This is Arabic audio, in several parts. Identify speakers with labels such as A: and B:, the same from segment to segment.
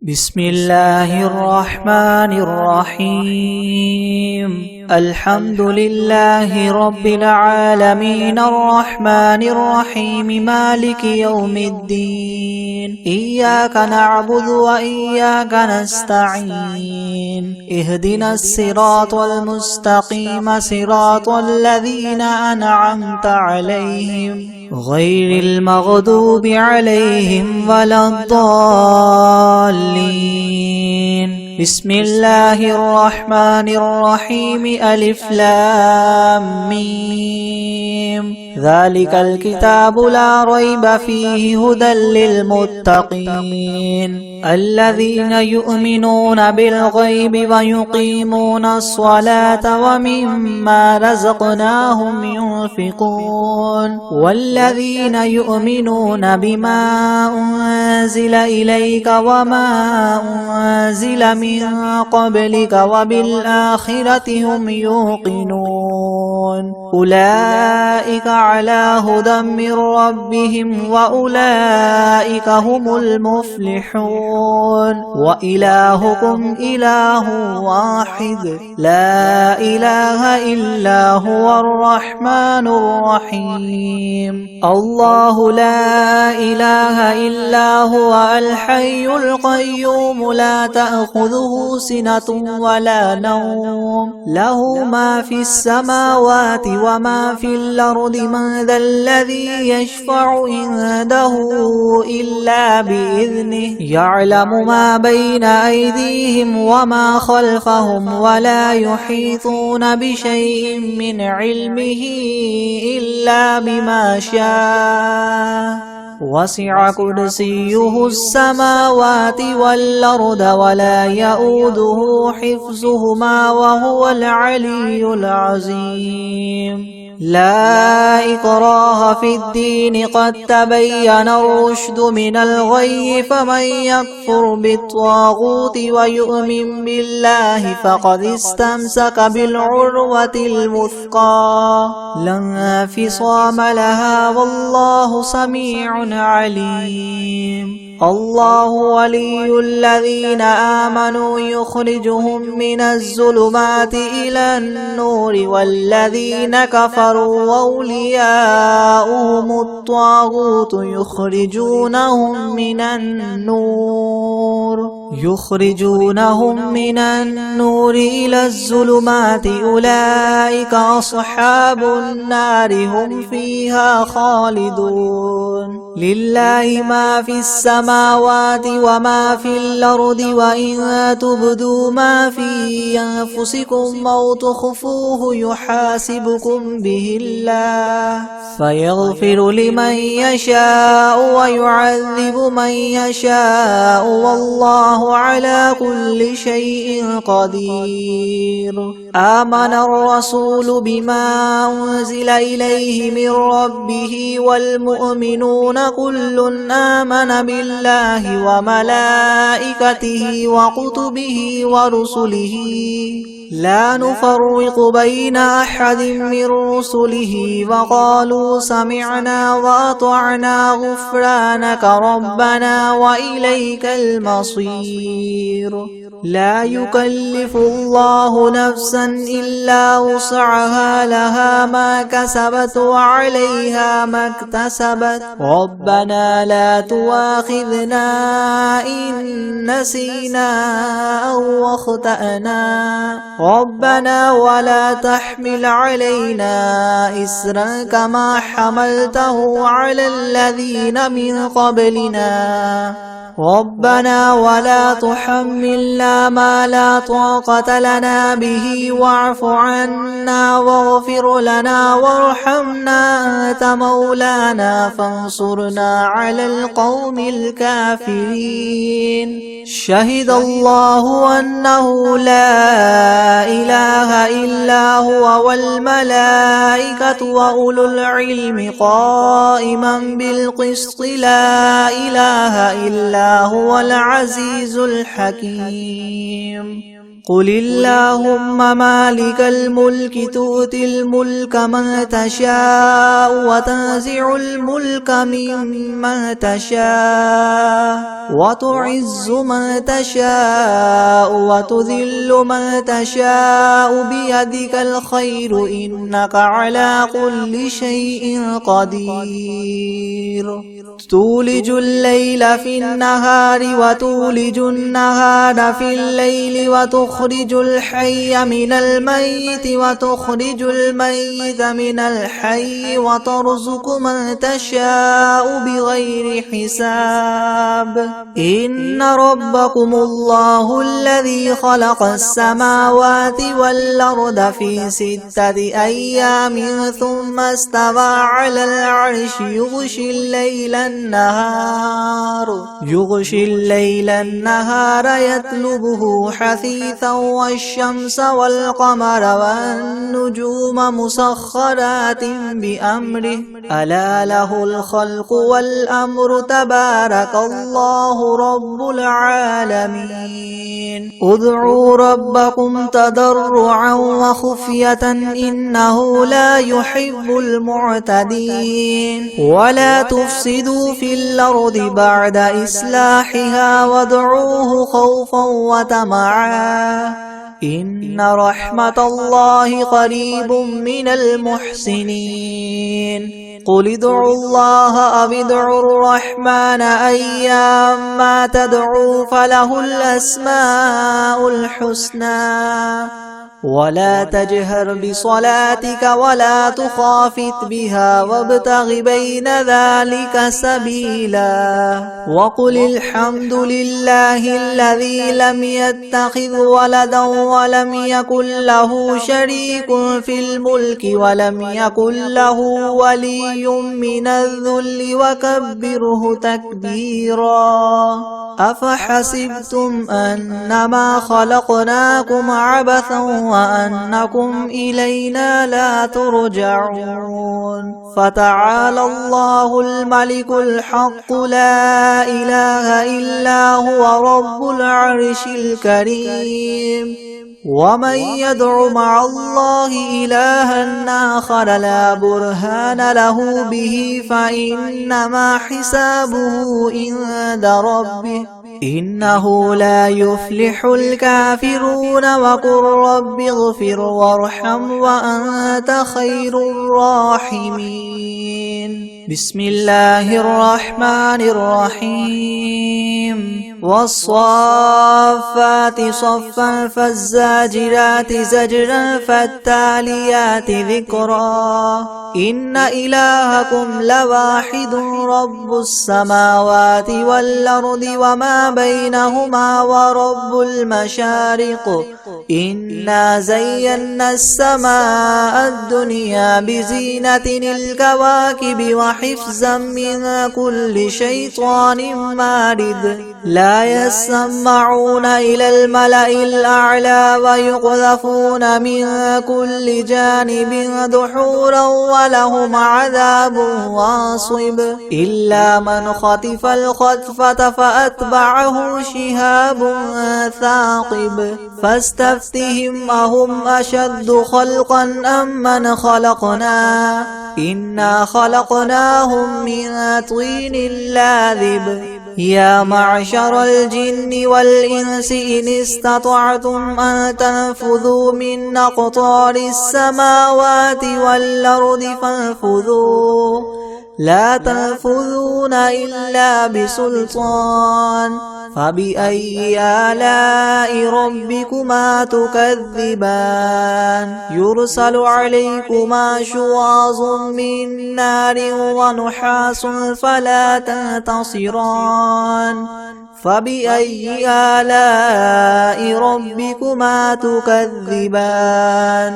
A: بسم الله الرحمن الرحيم. الحمد لله رب العالمين الرحمن الرحيم مالك يوم الدين. إياك نعبد وإياك نستعين. اهدنا الصراط المستقيم صراط الذين أنعمت عليهم غير المغضوب عليهم ولا الضالين. بسم الله الرحمن الرحيم. ألف لام ميم. ذلك الكتاب لا ريب فيه هدى للمتقين الذين يؤمنون بالغيب ويقيمون الصلاة ومما رزقناهم ينفقون والذين يؤمنون بما أنزل إليك وما أنزل من قبلك وبالآخرة هم يوقنون أولئك على هدى من ربهم وأولئك هم المفلحون. وإلهكم إله واحد لا إله إلا هو الرحمن الرحيم. الله لا إله إلا هو الحي القيوم لا تأخذه سنة ولا نوم له ما في السماوات وما في الأرض. من ذا الذي يشفع عنده إلا بإذنه يعلم ما بين أيديهم وما خلفهم ولا يحيطون بشيء من علمه إلا بما شاء. وسع كرسيه السماوات والأرض ولا يؤوده حفظهما وهو العلي العظيم. لا إكراه في الدين قد تبين الرشد من الغي. فمن يكفر بالطاغوت ويؤمن بالله فقد استمسك بالعروة الوثقى لا انفصام لها والله سميع عليم. الله ولي الذين آمنوا يخرجهم من الظلمات إلى النور والذين كفروا أولياؤهم الطاغوت يخرجونهم من النور إلى الظلمات. أولئك أصحاب النار هم فيها خالدون. لله ما في السماوات وما في الأرض وإن تبدوا ما في أنفسكم أو تخفوه يحاسبكم به الله فيغفر لمن يشاء ويعذب من يشاء والله على كل شيء قدير. آمن الرسول بما أنزل إليه من ربه والمؤمنون كل آمن بالله وملائكته وكتبه ورسله لا نفرق بين أحد من رسله وقالوا سمعنا وأطعنا غفرانك ربنا وإليك المصير. لا يكلف الله نفسا إلا وسعها لها ما كسبت وعليها ما اكتسبت. ربنا لا تؤاخذنا إن نسينا أو أخطأنا ربنا ولا تحمل علينا إسرا كما حملته على الذين من قبلنا ربنا ولا تحملنا ما لا طاقة لنا به واعف عنا واغفر لنا وارحمنا أنت مولانا فانصرنا على القوم الكافرين. شهد الله أنه لا إله إلا هو والملائكة وأولو العلم قائما بالقسط لا إله إلا هو العزيز الحكيم. قل اللهم مالك الملك تؤتي الملك من تشاء وتنزع الملك ممن تشاء وتعز من تشاء وتذل من تشاء بيدك الخير إنك على كل شيء قدير تولج الليل في النهار وتولج النهار في الليل وتخرج الحي من الميت وتخرج الميت من الحي وترزق من تشاء بغير حساب إن ربكم الله الذي خلق السماوات والأرض في 6 أيام ثم استوى على العرش يغشي الليل النهار يطلبه حثيثا والشمس والقمر والنجوم مسخرات بأمره ألا له الخلق والأمر تبارك الله رب العالمين ادعوا ربكم تضرعا وخفية إنه لا يحب المعتدين ولا تفسدوا في الأرض بعد إصلاحها وادعوه خوفا وطمعا إن رحمة الله قريب من المحسنين قل ادعوا الله أو ادعوا الرحمن أيما تدعوا فله الأسماء الحسنى ولا تجهر بصلاتك ولا تخافت بها وابتغ بين ذلك سبيلا وقل الحمد لله الذي لم يتخذ ولدا ولم يكن له شريك في الملك ولم يكن له ولي من الذل وكبره تكبيرا أفحسبتم أنما خلقناكم عبثا وأنكم إلينا لا ترجعون فتعالى الله الملك الحق لا إله إلا هو رب العرش الكريم ومن يدع مع الله إلها آخر لا برهان له به فإنما حسابه عند ربه إنه لا يفلح الكافرون وقل رب اغفر وارحم وأنت خير الراحمين بسم الله الرحمن الرحيم والصافات صفا فالزاجرات زجرا فالتاليات ذكرا إن إلهكم لواحد رب السماوات والأرض وما بينهما ورب المشارق إنا زينا السماء الدنيا بزينة الكواكب وحفظا من كل شيطان مارد لا يسمعون إلى الملأ الأعلى ويقذفون من كل جانب دحورا ولهم عذاب واصب إلا من خطف الخطفة فأتبعه شهاب ثاقب فاستفتهم أهم أشد خلقا أم من خلقنا إنا خلقناهم من طين لاذب يا معشر الجن والإنس إن استطعتم أن تنفذوا من أقطار السماوات والأرض فانفذوا لا تنفذون إلا بسلطان فبأي آلاء ربكما تكذبان يرسل عليكما شواظ من نار ونحاس فلا تنتصران فبأي آلاء ربكما تكذبان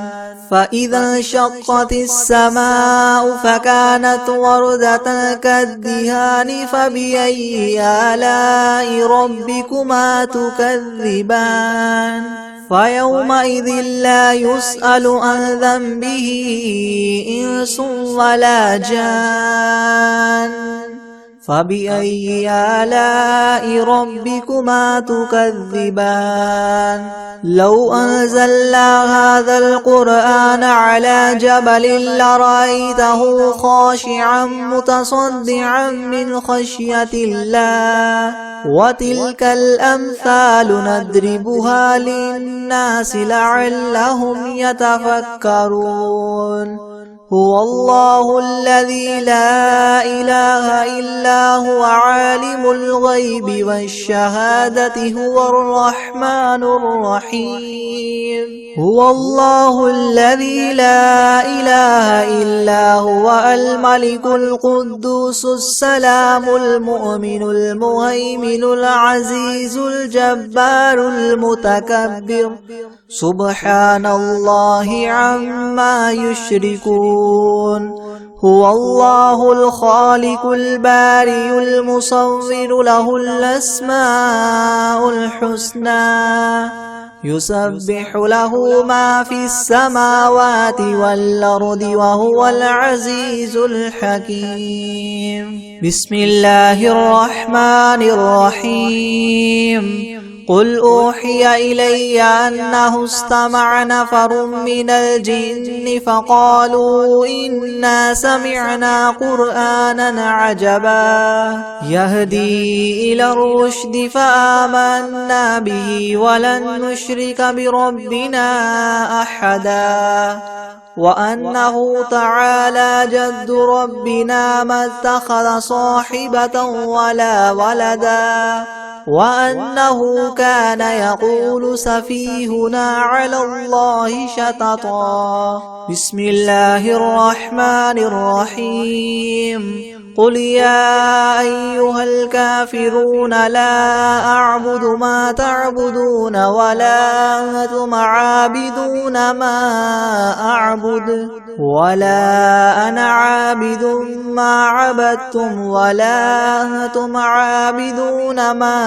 A: فإذا انشقت السماء فكانت وردة كالدهان فبأي آلاء ربكما تكذبان فيومئذ لا يسأل عن ذنبه إنس ولا جان فبأي آلاء ربكما تكذبان لو أنزلنا هذا القرآن على جبل لرأيته خاشعا متصدعا من خشية الله وتلك الأمثال نضربها للناس لعلهم يتفكرون هو الله الذي لا إله إلا هو عالم الغيب والشهادة هو الرحمن الرحيم هو الله الذي لا إله إلا هو الملك القدوس السلام المؤمن المهيمن العزيز الجبار المتكبر سبحان الله عما يشركون هو الله الخالق البارئ المصور له الأسماء الحسنى يسبح له ما في السماوات والأرض وهو العزيز الحكيم بسم الله الرحمن الرحيم قل أوحي إلي أنه استمع نفر من الجن فقالوا إنا سمعنا قرآنا عجبا يهدي إلى الرشد فآمنا به ولن نشرك بربنا أحدا وأنه تعالى جد ربنا ما اتخذ صاحبة ولا ولدا وأنه كان يقول سفيهنا على الله شططا بسم الله الرحمن الرحيم قل يا أيها الكافرون لا أعبد ما تعبدون ولا أنتم عابدون ما أعبد ولا أنا عابد ما عبدتم ولا أنتم عابدون ما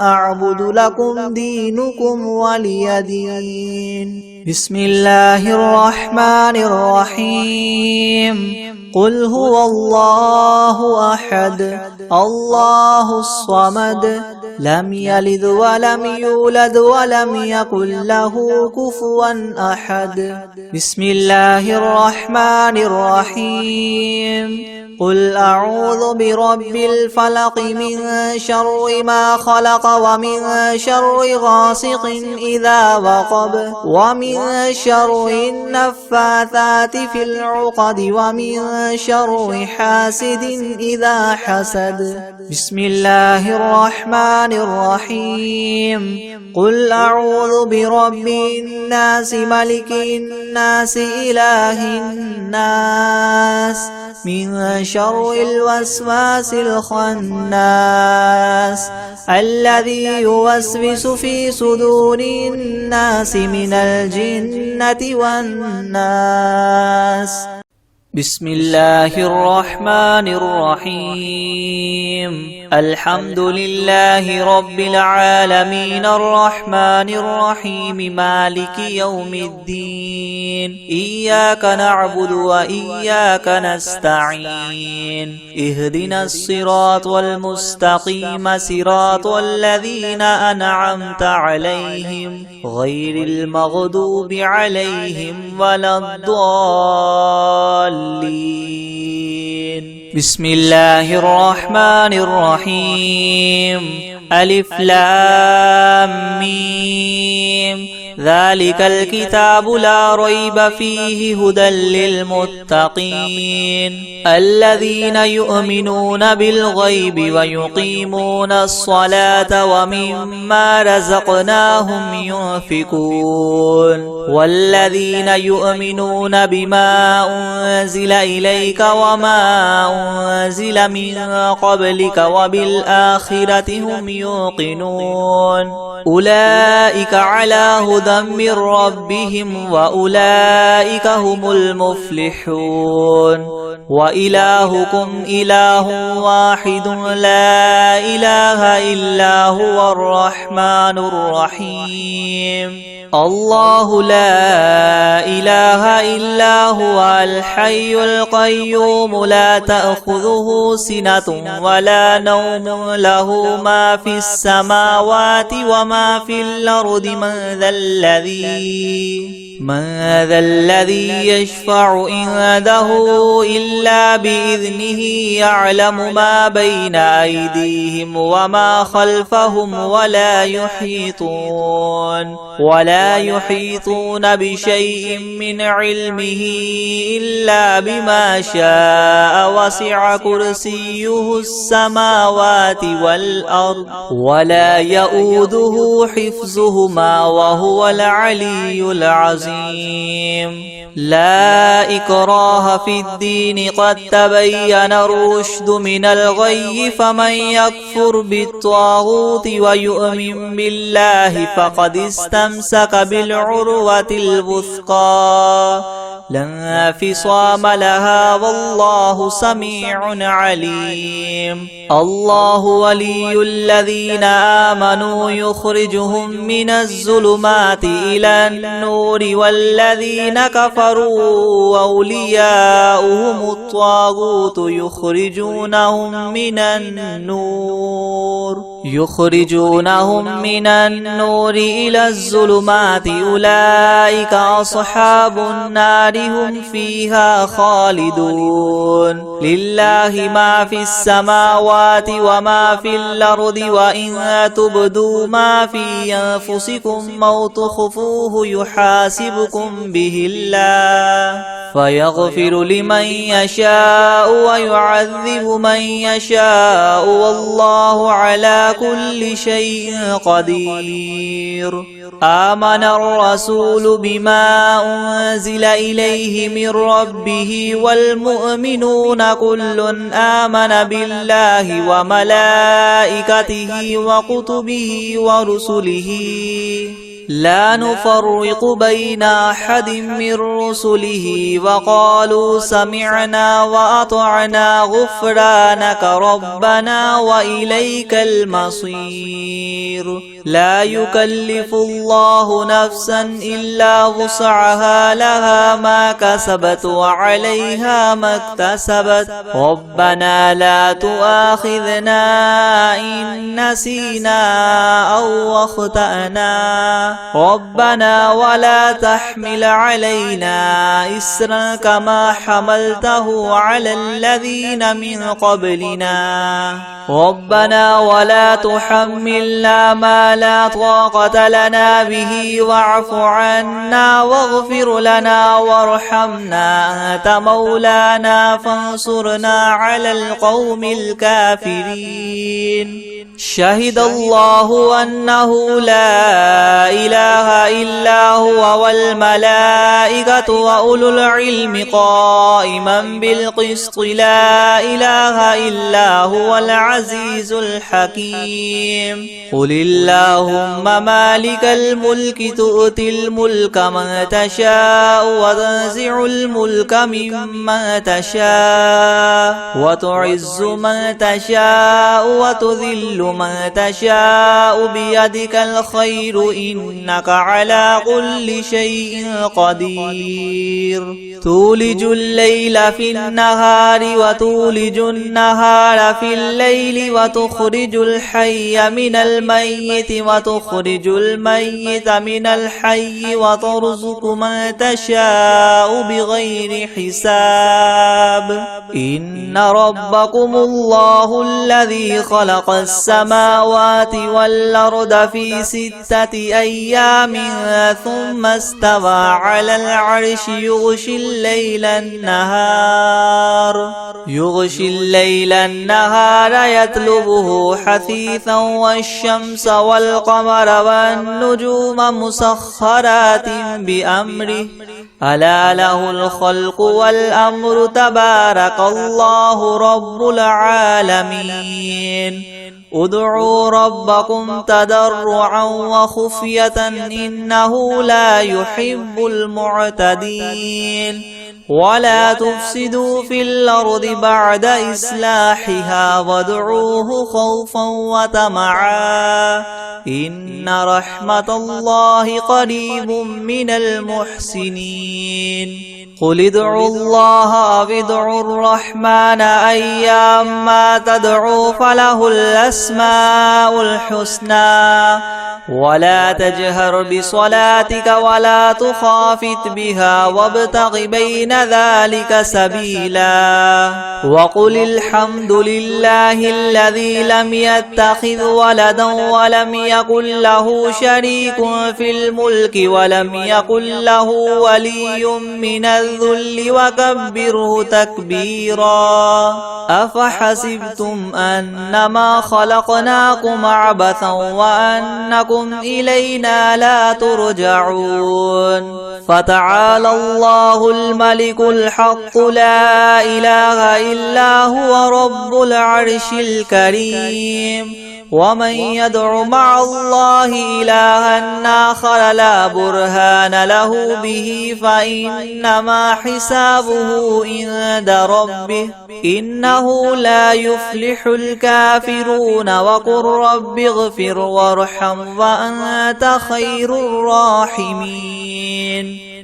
A: أعبد لكم دينكم ولي دين بسم الله الرحمن الرحيم قل هو الله أحد الله الصمد لم يلد ولم يولد ولم يكن له كفوا أحد بسم الله الرحمن الرحيم قل أعوذ برب الفلق من شر ما خلق ومن شر غاسق إذا وقب ومن شر النفاثات في العقد ومن شر حاسد إذا حسد بسم الله الرحمن الرحيم قل أعوذ برب الناس ملك الناس إله الناس من شر الوسواس الخناس الذي يوسوس في صدور الناس من الجنة والناس بسم الله الرحمن الرحيم الحمد لله رب العالمين الرحمن الرحيم مالك يوم الدين إياك نعبد وإياك نستعين اهدنا الصراط المستقيم صراط الذين أنعمت عليهم غير المغضوب عليهم ولا الضالين بسم الله الرحمن الرحيم ألف لام ميم ذلك الكتاب لا ريب فيه هدى للمتقين الذين يؤمنون بالغيب ويقيمون الصلاة ومما رزقناهم ينفقون والذين يؤمنون بما أنزل إليك وما أنزل من قبلك وبالآخرة هم يوقنون أولئك على هدى من ربهم وأولئك هم المفلحون وإلهكم إله واحد لا إله إلا هو الرحمن الرحيم الله لا إله إلا هو الحي القيوم لا تأخذه سنة ولا نوم له ما في السماوات وما في الأرض من ذا الذي يشفع عنده إلا بإذنه يعلم ما بين أيديهم وما خلفهم ولا يحيطون بشيء من علمه إلا بما شاء وسع كرسيه السماوات والأرض ولا يؤوده حفظهما وهو العلي العظيم لا إكراه في الدين قد تبين الرشد من الغي فمن يكفر بالطاغوت ويؤمن بالله فقد استمسك بالعروة الوثقى لا انفصام لها والله سميع عليم الله ولي الذين آمنوا يخرجهم من الظلمات إلى النور والذين كفروا أولياؤهم الطاغوت يخرجونهم من النور إلى الظلمات أولئك أصحاب النار هم فيها خالدون لله ما في السماوات وما في الأرض وإن تبدوا ما في أنفسكم أو تخفوه يحاسبكم به الله فيغفر لمن يشاء ويعذب من يشاء والله على كل شيء قدير آمن الرسول بما أنزل إليه من ربه والمؤمنون كل آمن بالله وملائكته وكتبه ورسله لا نفرق بين أحد من رسله وقالوا سمعنا وأطعنا غفرانك ربنا وإليك المصير لا يكلف الله نفسا إلا وسعها لها ما كسبت وعليها ما اكتسبت ربنا لا تؤاخذنا إن نسينا أو أخطأنا ربنا ولا تحمل علينا إسرا كما حملته على الذين من قبلنا ربنا ولا تحملنا ما لا طاقة لنا به واعف عنا واغفر لنا وارحمنا أنت مولانا فانصرنا على القوم الكافرين شهد الله أنه لا إله إلا هو والملائكة وأولو العلم قائما بالقسط لا إله إلا هو العزيز الحكيم قل اللهم مالك الملك تؤتي الملك من تشاء وتنزع الملك ممن تشاء وتعز من تشاء وتذل من تشاء بيدك الخير إنك على كل شيء قدير تولج الليل في النهار وتولج النهار في الليل وتخرج الحي من الميت وتخرج الميت من الحي وترزق من تشاء بغير حساب إن ربكم الله الذي خلق السماوات والأرض في 6 أيام ثم استوى على العرش يغشي الليل النهار يطلبه حثيثا والشمس والقمر والنجوم مسخرات بأمره ألا له الخلق والأمر تبارك الله رب العالمين ادعوا ربكم تضرعا وخفية إنه لا يحب المعتدين ولا تفسدوا في الأرض بعد إصلاحها وادعوه خوفا وطمعا إن رحمة الله قريب من المحسنين قل ادعوا الله أو ادعوا الرحمن أيما تدعوا فله الأسماء الحسنى ولا تجهر بصلاتك ولا تخافت بها وابتغ بين ذلك سبيلا وقل الحمد لله الذي لم يتخذ ولدا ولم يكن له شريك في الملك ولم يكن له ولي من الذل وكبره تكبيرا أفحسبتم أنما خلقناكم عبثا وأنكم إلينا لا ترجعون فتعالى الله الملك الحق لا إله إلا هو رب العرش الكريم ومن يدع مع الله إلها آخر لا برهان له به فإنما حسابه عند ربه إنه لا يفلح الكافرون وقل رب اغفر وارحم وأنت خير الراحمين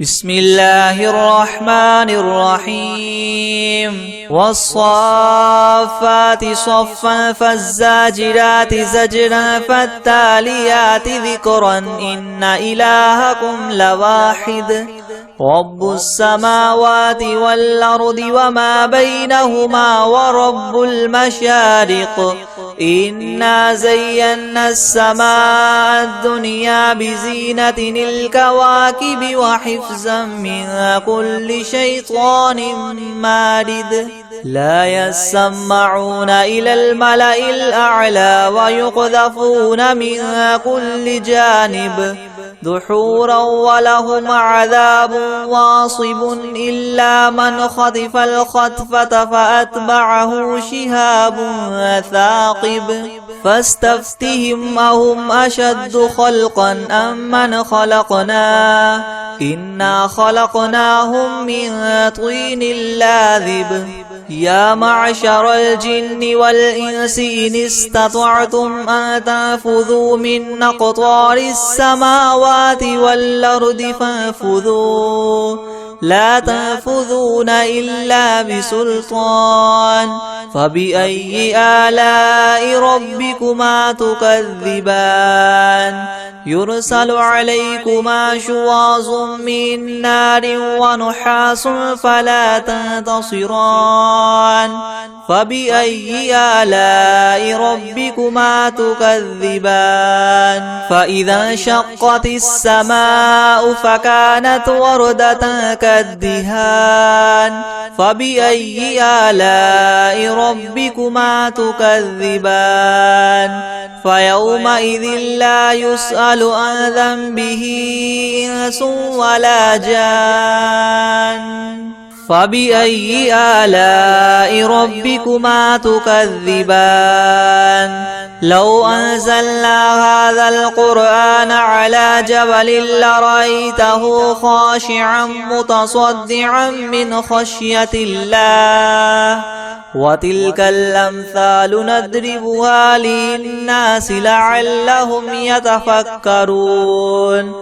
A: بسم الله الرحمن الرحيم والصافات صفا فالزاجرات زجرا فالتاليات ذكرا إن إلهكم لواحد رب السماوات والأرض وما بينهما ورب المشارق إنا زينا السماء الدنيا بزينة الكواكب وحفظا من كل شيطان مارد لا يسمعون إلى الملأ الأعلى ويقذفون من كل جانب دحورا ولهم عذاب واصب إلا من خطف الخطفة فأتبعه شهاب ثاقب فاستفتهم أهم أشد خلقا أم من خلقنا إنا خلقناهم من طين لاذب يا معشر الجن والإنس إن استطعتم أن تنفذوا من أقطار السماوات والأرض فانفذوا لا تنفذون إلا بسلطان فبأي آلاء ربكما تكذبان يرسل عليكما شواظ من نار ونحاس فلا تنتصران فبأي آلاء ربكما تكذبان فإذا انشقت السماء فكانت وردة كالدهان فبأي آلاء ربكما تكذبان فيومئذ لا يسأل عن ذنبه إنس ولا جان فبأي آلاء ربكما تكذبان لو أنزلنا هذا القرآن على جبل لرأيته خاشعا متصدعا من خشية الله وتلك الأمثال نضربها للناس لعلهم يتفكرون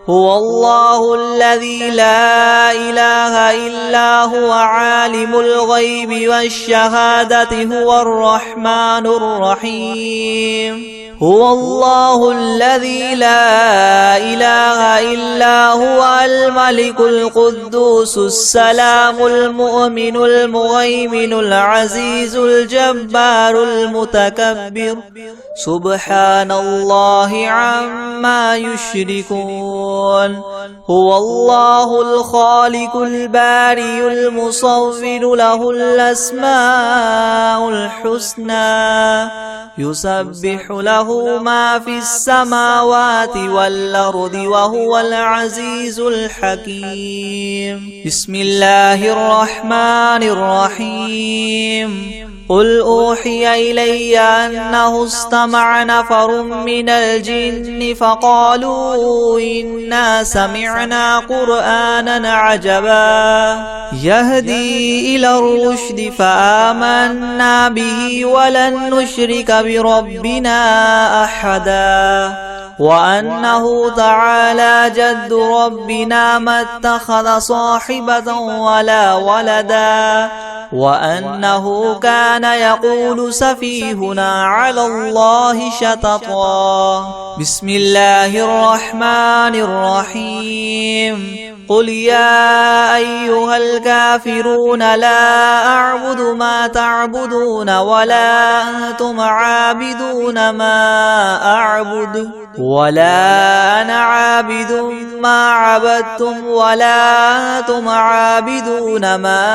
A: هو الله الذي لا إله إلا هو عالم الغيب والشهادة هو الرحمن الرحيم هو الله الذي لا إله إلا هو الملك القدوس السلام المؤمن المهيمن العزيز الجبار المتكبر سبحان الله عما يشركون هو الله الخالق البارئ المصور له الأسماء الحسنى يسبح له ما في السماوات والأرض وهو العزيز الحكيم بسم الله الرحمن الرحيم قل أوحي إلي أنه استمع نفر من الجن فقالوا إنا سمعنا قرآنا عجبا يهدي إلى الرشد فآمنا به ولن نشرك بربنا أحدا وأنه تعالى جد ربنا ما اتخذ صاحبة ولا ولدا وأنه كان يقول سفيهنا على الله شططا بسم الله الرحمن الرحيم قل يا أيها الكافرون لا أعبد ما تعبدون ولا أنتم عابدون ما أعبد ولا أنا عابد ما عبدتم ولا أنتم عابدون ما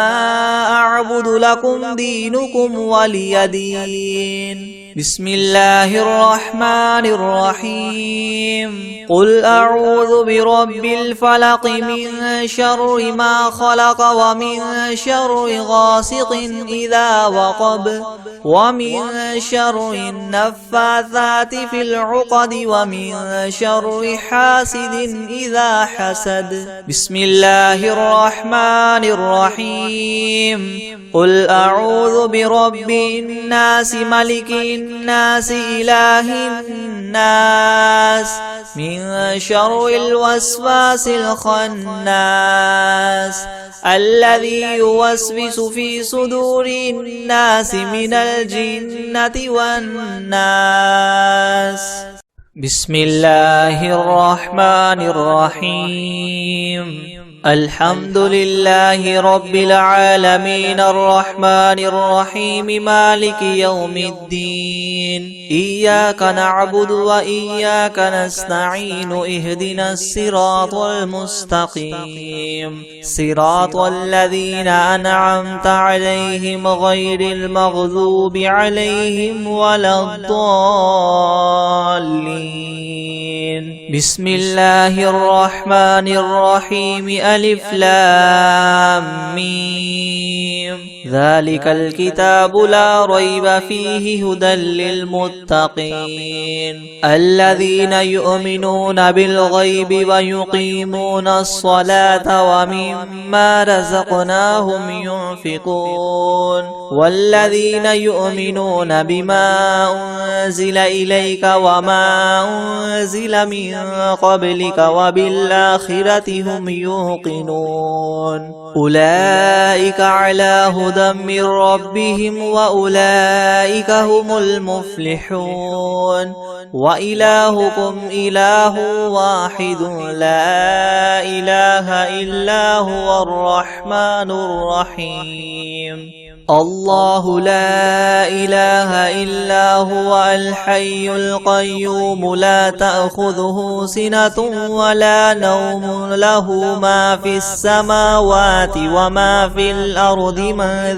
A: أعبد لكم دينكم ولي دين بسم الله الرحمن الرحيم قل أعوذ برب الفلق من شر ما خلق ومن شر غاسق إذا وقب ومن شر النفاثات في العقد ومن شر حاسد إذا حسد بسم الله الرحمن الرحيم قل أعوذ برب الناس ملك الناس إله الناس من شر الوسواس الخناس الذي يوسوس في صدور الناس من الجنة والناس بسم الله الرحمن الرحيم الحمد لله رب العالمين الرحمن الرحيم مالك يوم الدين إياك نعبد وإياك نستعين اهدنا الصراط المستقيم صراط الذين أنعمت عليهم غير المغضوب عليهم ولا الضالين بسم الله الرحمن الرحيم ألف لام ميم ذلك الكتاب لا ريب فيه هدى للمتقين الذين يؤمنون بالغيب ويقيمون الصلاة ومما رزقناهم ينفقون والذين يؤمنون بما أنزل إليك وما أنزل من قبلك وبالآخرة هم يوقنون أولئك على هدى من ربهم وأولئك هم المفلحون وإلهكم إله واحد لا إله إلا هو الرحمن الرحيم الله لا إله إلا هو الحي القيوم لا تأخذه سنة ولا نوم له ما في السماوات وما في الأرض من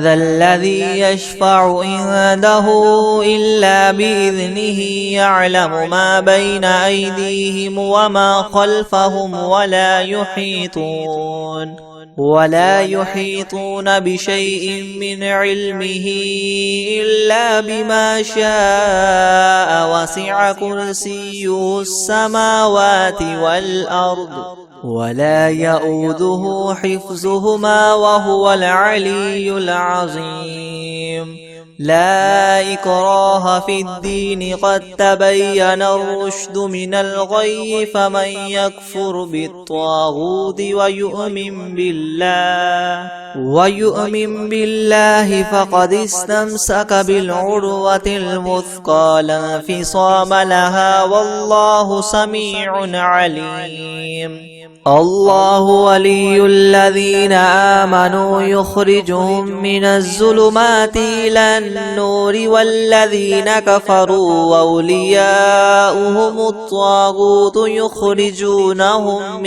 A: ذا الذي يشفع عنده إلا بإذنه يعلم ما بين أيديهم وما خلفهم ولا يحيطون بشيء من علمه إلا بما شاء وسع كرسيه السماوات والأرض ولا يؤوده حفظهما وهو العلي العظيم لا إكراه في الدين قد تبين الرشد من الغي فمن يكفر بالطاغوت ويؤمن بالله فقد استمسك بالعروة الوثقى لا انفصام لها والله سميع عليم الله ولي الذين آمنوا يخرجهم من الظلمات إلى النور والذين كفروا وأولياؤهم الطاغوت يخرجونهم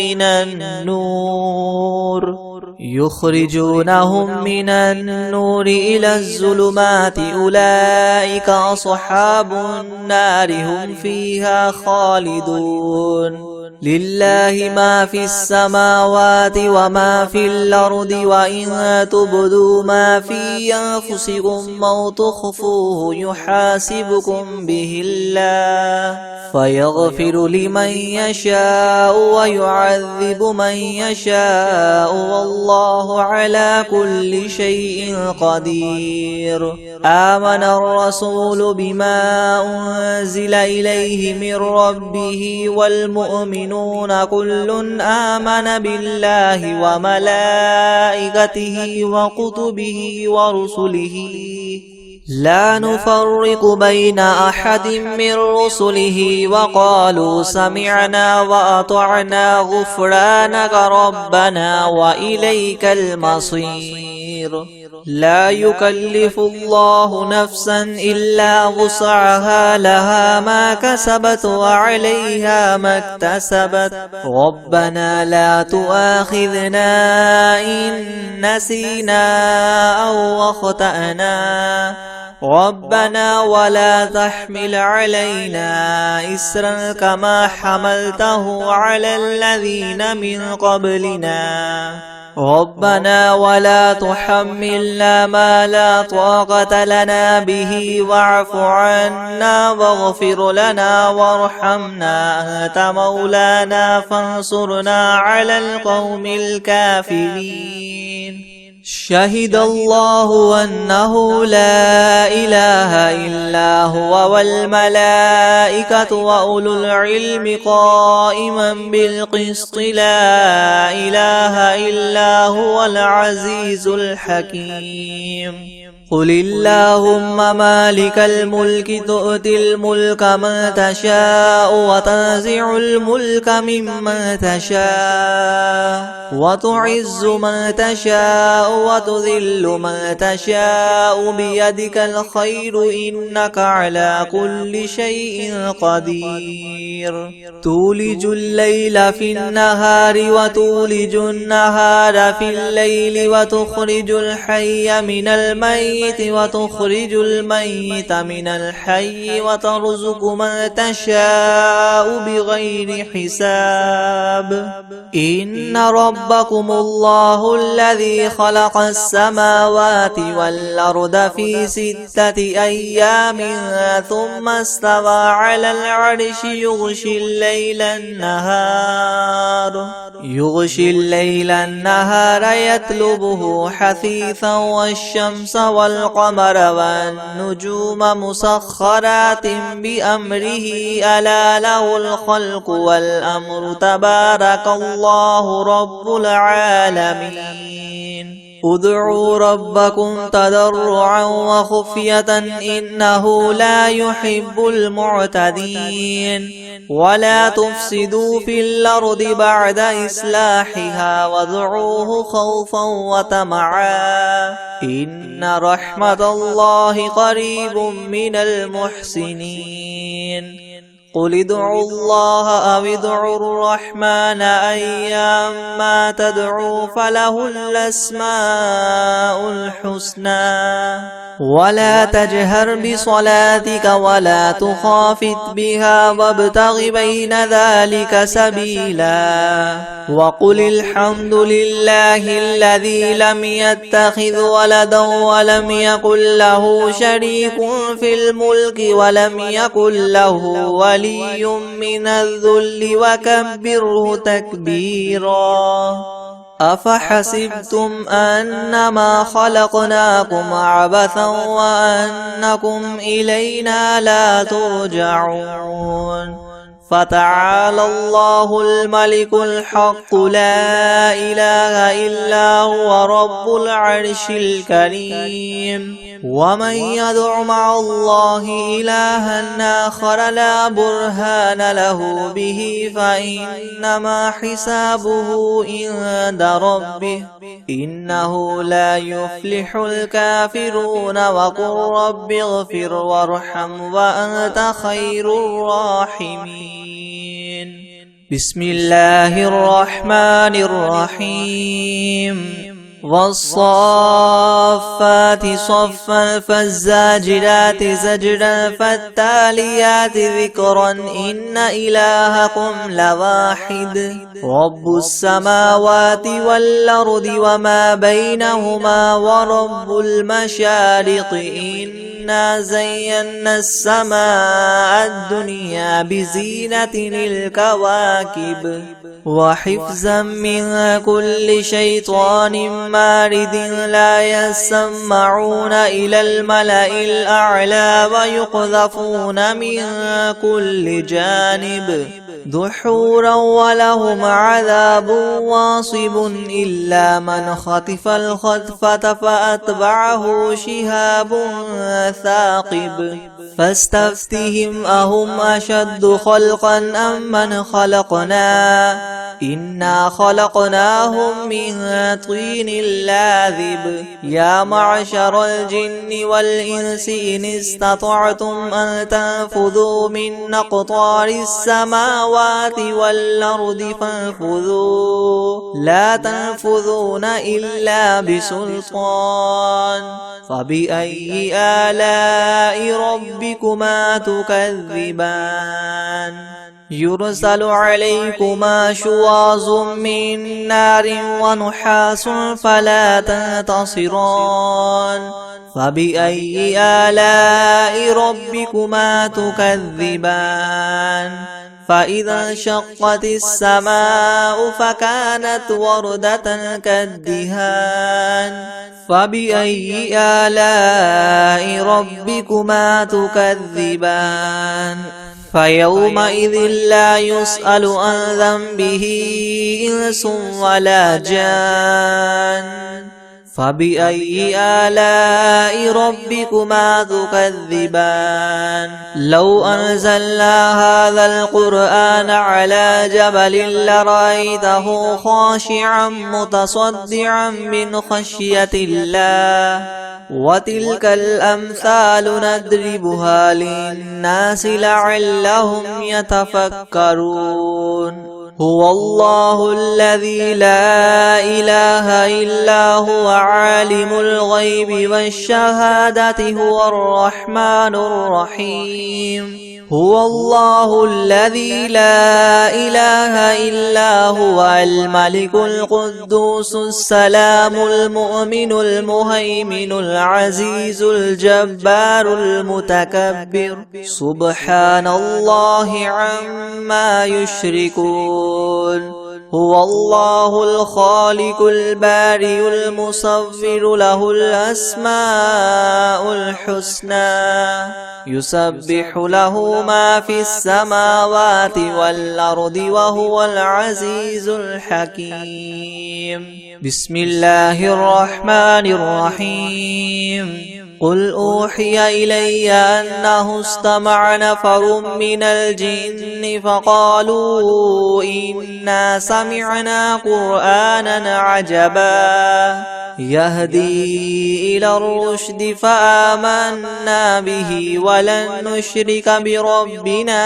A: من النور إلى الظلمات أولئك أصحاب النار هم فيها خالدون لله ما في السماوات وما في الأرض وإن تبدوا ما في أنفسكم أو تخفوه يحاسبكم به الله فيغفر لمن يشاء ويعذب من يشاء والله على كل شيء قدير. آمن الرسول بما أنزل إليه من ربه والمؤمنون كل آمن بالله وملائكته وكتبه ورسله لا نفرق بين أحد من رسله وقالوا سمعنا وأطعنا غفرانك ربنا وإليك المصير. لا يكلف الله نفسا إلا وسعها لها ما كسبت وعليها ما اكتسبت ربنا لا تؤاخذنا إن نسينا أو أخطأنا ربنا ولا تحمل علينا إسرا كما حملته على الذين من قبلنا ربنا ولا تحملنا ما لا طاقة لنا به واعف عنا واغفر لنا وارحمنا أنت مولانا فانصرنا على القوم الكافرين. شهد الله أنه لا إله إلا هو والملائكة وأولو العلم قائما بالقسط لا إله إلا هو العزيز الحكيم. قل اللهم مالك الملك تؤتي الملك من تشاء وتنزع الملك ممن تشاء وتعز من تشاء وتذل من تشاء بيدك الخير إنك على كل شيء قدير. تولج الليل في النهار وتولج النهار في الليل وتخرج الحي من الميت وتخرج الميت من الحي وترزق من تشاء بغير حساب. إن ربكم الله الذي خلق السماوات والأرض في 6 أيام ثم استوى على العرش يغشي الليل النهار يطلبه حثيثا والشمس والقمر والنجوم مسخرات بأمره ألا له الخلق والأمر تبارك الله رب العالمين. ادعوا ربكم تضرعا وخفية إنه لا يحب المعتدين. ولا تفسدوا في الأرض بعد إصلاحها وادعوه خوفا وطمعا إن رحمة الله قريب من المحسنين. قل ادعوا الله أو ادعوا الرحمن أيما تدعوا فله الأسماء الحسنى. ولا تجهر بصلاتك ولا تخافت بها وابتغ بين ذلك سبيلا. وقل الحمد لله الذي لم يتخذ ولدا ولم يكن له شريك في الملك ولم يكن له ولي من الذل وكبره تكبيرا. أفحسبتم أنما خلقناكم عبثا وأنكم إلينا لا ترجعون. فتعالى الله الملك الحق لا إله إلا هو رب العرش الكريم. ومن يدع مع الله إلها آخر لا برهان له به فإنما حسابه عند ربه إنه لا يفلح الكافرون. وقل رب اغفر وارحم وأنت خير الراحمين. بسم الله الرحمن الرحيم. والصافات صفا فالزاجرات زجرا فالتاليات ذكرا إن إلهكم لواحد رب السماوات والأرض وما بينهما ورب المشارق إنا زينا السماء الدنيا بزينة الكواكب وحفظا من كل شيطان مارد لا يسمعون إلى الملأ الأعلى ويقذفون من كل جانب دحورا ولهم عذاب واصب إلا من خطف الخطفة فأتبعه شهاب ثاقب فاستفتهم أهم أشد خلقا أم من خلقنا إنا خلقناهم من طين لاذب يا معشر الجن والإنس إن استطعتم أن تنفذوا من أقطار السماوات والأرض فانفذوا لا تنفذون إلا بسلطان فبأي آلاء ربكما تكذبان يرسل عليكما شواظ من نار ونحاس فلا تنتصران فبأي آلاء ربكما تكذبان فإذا انشقت السماء فكانت وردة كالدهان فبأي آلاء ربكما تكذبان فيومئذ لا يسأل عن ذنبه إنس ولا جان فبأي آلاء ربكما تكذبان لو أنزلنا هذا القرآن على جبل لرأيته خاشعا متصدعا من خشية الله وتلك الأمثال نضربها للناس لعلهم يتفكرون هو الله الذي لا إله إلا هو عالم الغيب والشهادة هو الرحمن الرحيم هو الله الذي لا إله إلا هو الملك القدوس السلام المؤمن المهيمن العزيز الجبار المتكبر سبحان الله عما يشركون هو الله الخالق البارئ المصور له الأسماء الحسنى يسبح له ما في السماوات والأرض وهو العزيز الحكيم بسم الله الرحمن الرحيم قل أوحي إلي أنه استمع نفر من الجن فقالوا إنا سمعنا قرآنا عجبا يهدي إلى الرشد فآمنا به ولن نشرك بربنا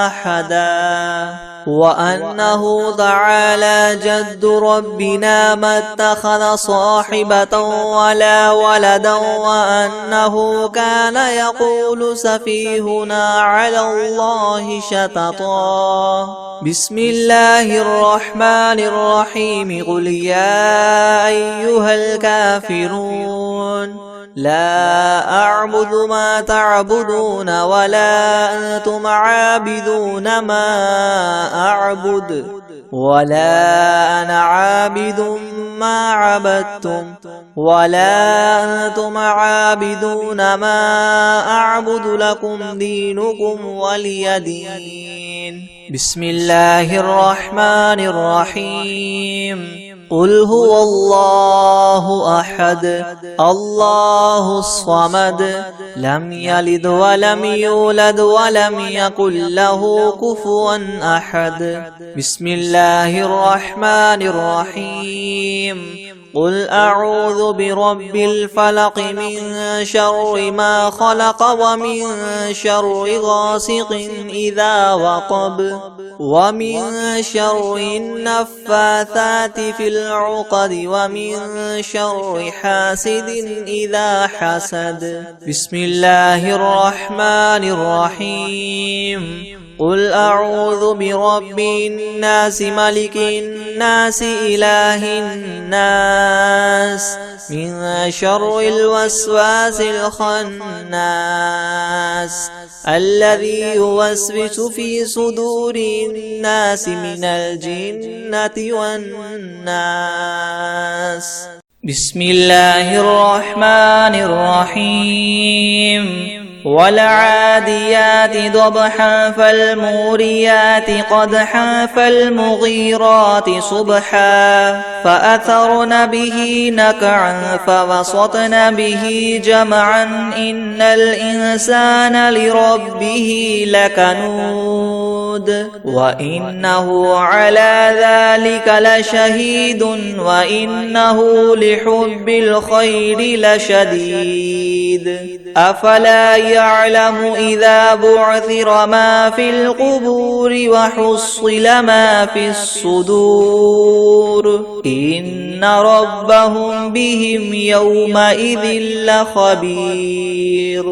A: أحدا وأنه تعالى جد ربنا ما اتخذ صاحبة ولا ولدا وأنه كان يقول سفيهنا على الله شططا بسم الله الرحمن الرحيم قل يا أيها الكافرون لا أعبد ما تعبدون ولا أنتم عابدون ما أعبد ولا أنا عابد ما عبدتم ولا أنتم عابدون ما أعبد لكم دينكم ولي دين بسم الله الرحمن الرحيم قل هو الله أحد الله الصمد لم يلد ولم يولد ولم يكن له كفوا أحد بسم الله الرحمن الرحيم قل أعوذ برب الفلق من شر ما خلق ومن شر غاسق إذا وقب ومن شر النفاثات في العقد ومن شر حاسد إذا حسد. بسم الله الرحمن الرحيم. قل أعوذ برب الناس ملك الناس إله الناس من شر الوسواس الخناس الذي يوسوس في صدور الناس من الجنة والناس. بسم الله الرحمن الرحيم. والعاديات ضبحا فالموريات قدحا فالمغيرات صبحا فأثرن به نقعا فوسطن به جمعا إن الإنسان لربه لكنود وإنه على ذلك لشهيد وإنه لحب الخير لشديد. أفلا يعلم إذا بعثر ما في القبور وحصل ما في الصدور إن ربهم بهم يومئذ لخبير.